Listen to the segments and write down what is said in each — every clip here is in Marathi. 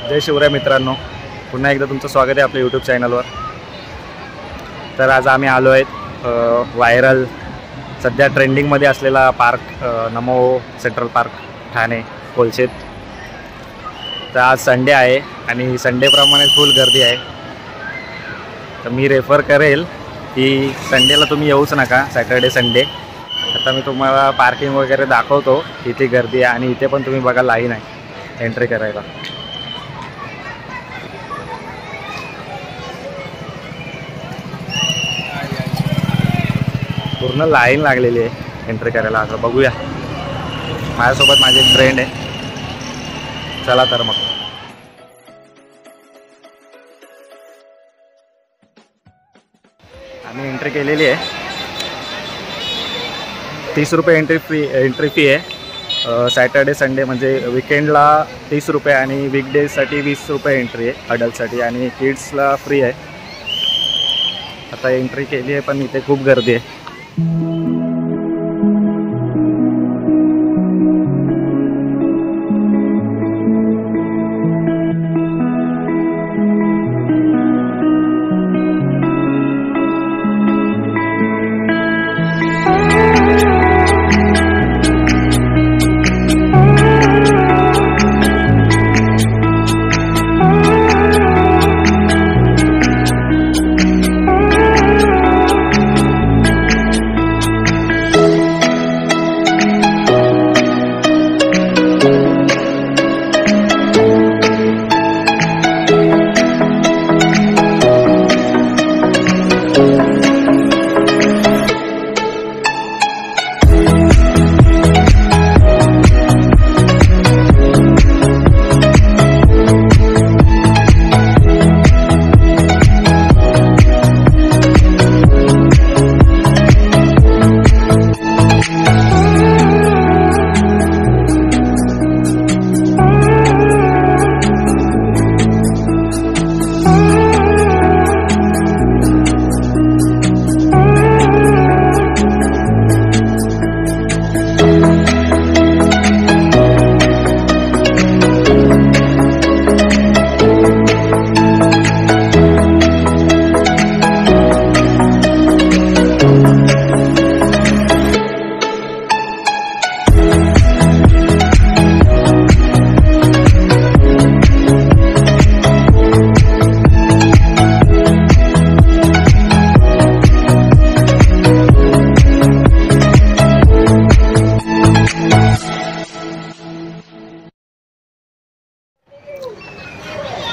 जय शिवराय मित्रांनो, पुन्हा एकदा तुमचं स्वागत आहे आपल्या यूट्यूब चॅनलवर। तर आज आम्ही आलो आहेत व्हायरल सध्या ट्रेंडिंगमध्ये असलेला पार्क नमो सेंट्रल पार्क ठाणे कोलशेत। तर आज संडे आहे आणि संडेप्रमाणे फुल गर्दी आहे। तर मी रेफर करेल की संडेला तुम्ही येऊच नका, सॅटर्डे संडे। आता मी तुम्हाला पार्किंग वगैरे दाखवतो, किती गर्दी आहे आणि इथे पण तुम्ही बघा लाईन आहे एंट्री करायला। पूर्ण लाईन लागलेली आहे एंट्री करायला। आता बघूया, माझ्यासोबत माझी एक फ्रेंड आहे। चला तर मग आम्ही एंट्री केलेली आहे। 30 रुपये एंट्री फी आहे। सॅटर्डे संडे म्हणजे विकेंडला 30 रुपये आणि वीकडेजसाठी 20 रुपये एंट्री आहे अडल्टसाठी, आणि किड्सला फ्री आहे। आता एंट्री केली आहे पण इथे खूप गर्दी आहे।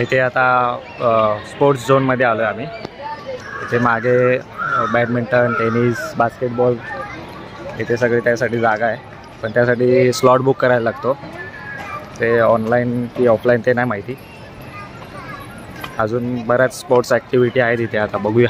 इथे आता स्पोर्ट्स झोनमध्ये आलो आहे आम्ही। इथे मागे बॅडमिंटन, टेनिस, बास्केटबॉल इथे सगळी त्यासाठी जागा आहे, पण त्यासाठी स्लॉट बुक करायला लागतो। ते ऑनलाईन की ऑफलाईन ते नाही माहिती। अजून बऱ्याच स्पोर्ट्स ॲक्टिव्हिटी आहेत इथे, आता बघूया।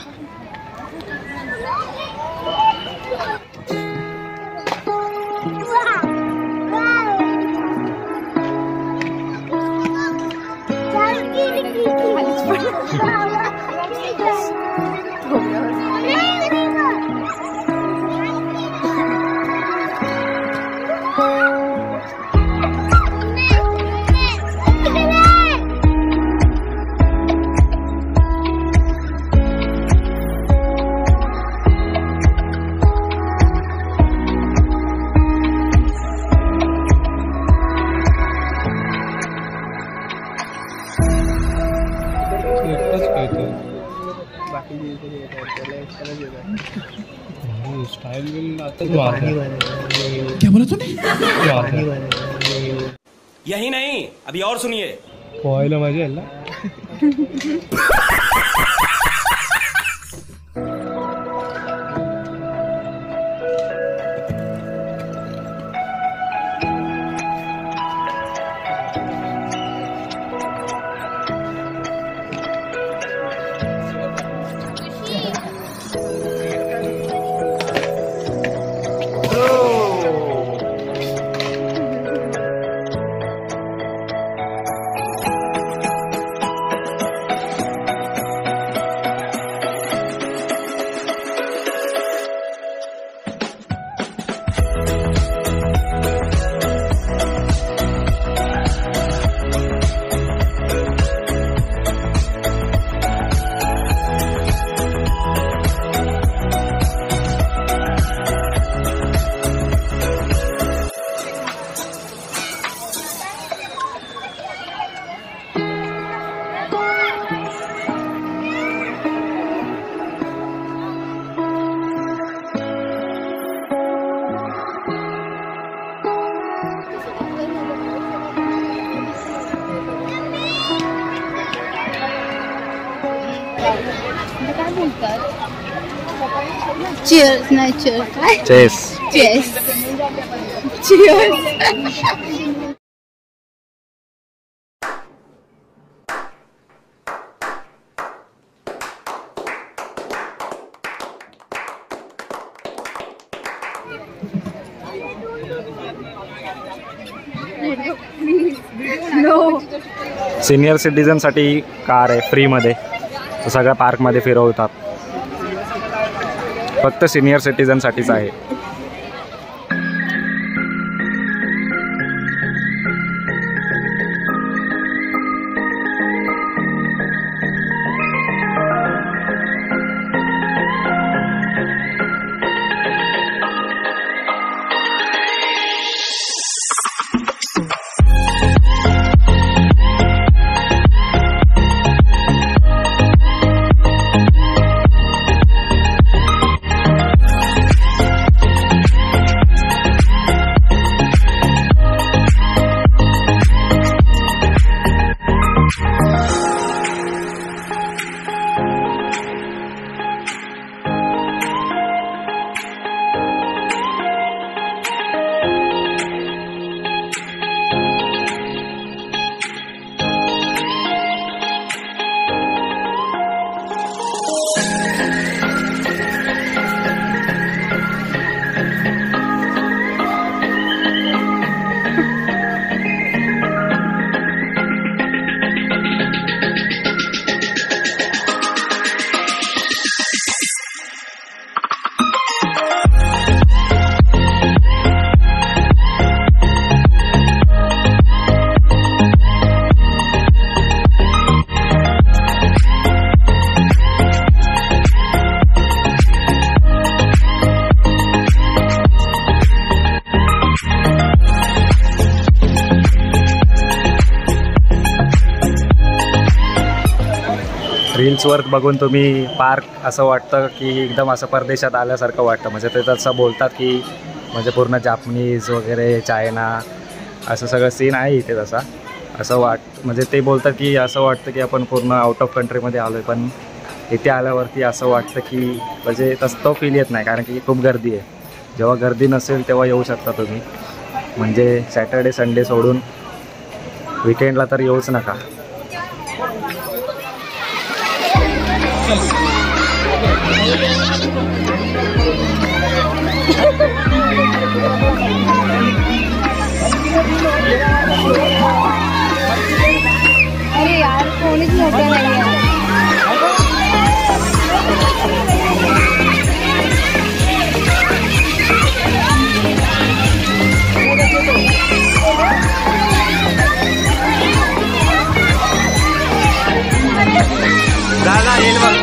क्या बोला तूने? यही नहीं, अभी और सुनिए। पोहायला मजा आला। काय बोलतात? चिअर्स नाही चिअर्स काय? चेस. चेस. चिअर्स. सिनियर सिटीजनसाठी कार आहे फ्रीमध्ये, सगळ्या पार्कमध्ये फिरवतात. फक्त सिनियर सिटीजनसाठीच आहे. रील्सवर बघून तुम्ही पार्क असं वाटतं की एकदम असं परदेशात आल्यासारखं वाटतं. म्हणजे ते तसं बोलतात की म्हणजे पूर्ण जापनीज वगैरे चायना असं सगळं सीन आहे इथे. तसा असं म्हणजे ते बोलतात की असं वाटतं की आपण पूर्ण आउट ऑफ कंट्रीमध्ये आलो आहे. पण इथे आल्यावरती असं वाटतं की म्हणजे तसं तो फील येत नाही, कारण की खूप गर्दी आहे. जेव्हा गर्दी नसेल तेव्हा येऊ शकता तुम्ही. म्हणजे सॅटर्डे संडे सोडून विकेंडला तर येऊच नका. अरे यार कोणीच मोठं नाही आहे. दादा येईल बघ.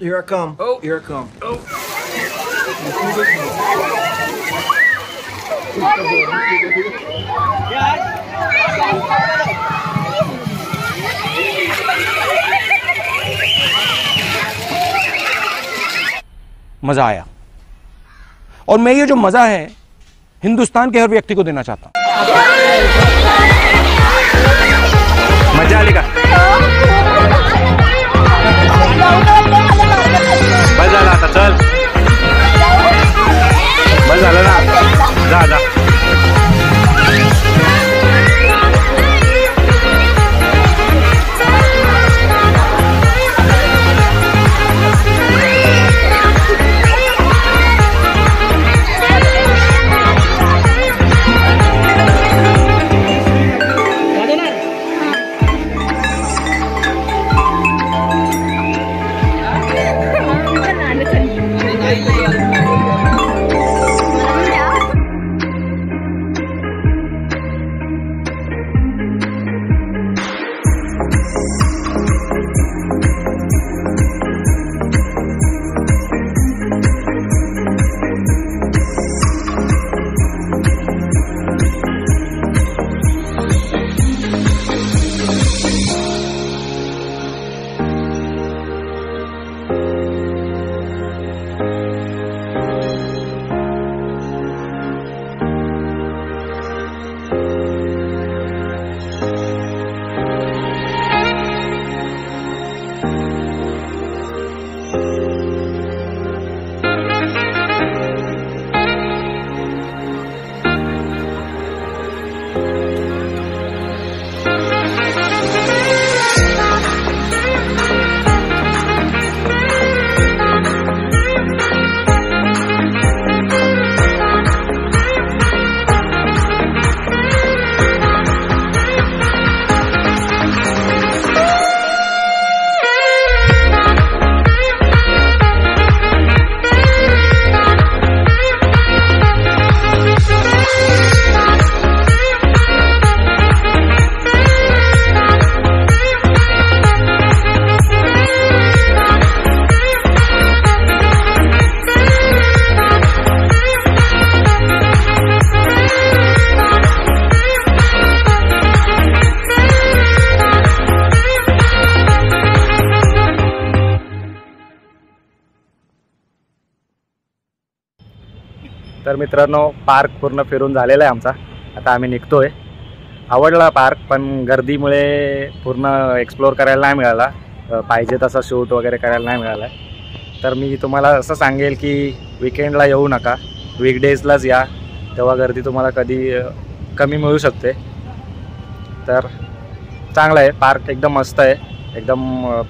Here I come. Oh, here I come. Oh. मजा आया, और मैं ये जो मजा है हिंदुस्तान के हर व्यक्ति को देना चाहता हूं. मजा आली का? बस झालं आता, चल. बस झालं ना, जा जा. तर मित्रांनो पार्क पूर्ण फिरून झालेला आहे आमचा. आता आम्ही निघतोय. आवडला पार्क, पण गर्दीमुळे पूर्ण एक्सप्लोअर करायला नाही मिळाला, पाहिजे तसा शूट वगैरे करायला नाही मिळाला. तर मी तुम्हाला असं सांगेल की विकेंडला येऊ नका, वीकडेजलाच या, तेव्हा गर्दी तुम्हाला कधी कमी मिळू शकते. तर चांगलं आहे पार्क, एकदम मस्त आहे. एकदम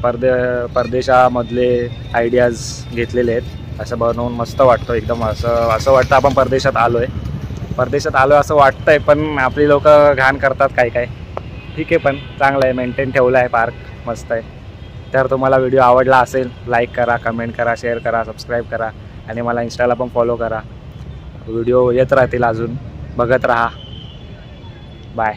परदेशामधले आयडियाज घेतलेले आहेत, असं बनवून मस्त वाटतं. एकदम असं वाटतं आपण परदेशात आलो आहे असं वाटतं आहे. पण आपली लोक घाण करतात काय काय. ठीक आहे, पण चांगलं आहे, मेंटेन ठेवलं आहे पार्क, मस्त आहे. तर तुम्हाला व्हिडिओ आवडला असेल लाईक करा, कमेंट करा, शेअर करा, सबस्क्राईब करा आणि मला इंस्टाला पण फॉलो करा. व्हिडिओ येत राहतील, अजून बघत राहा. बाय.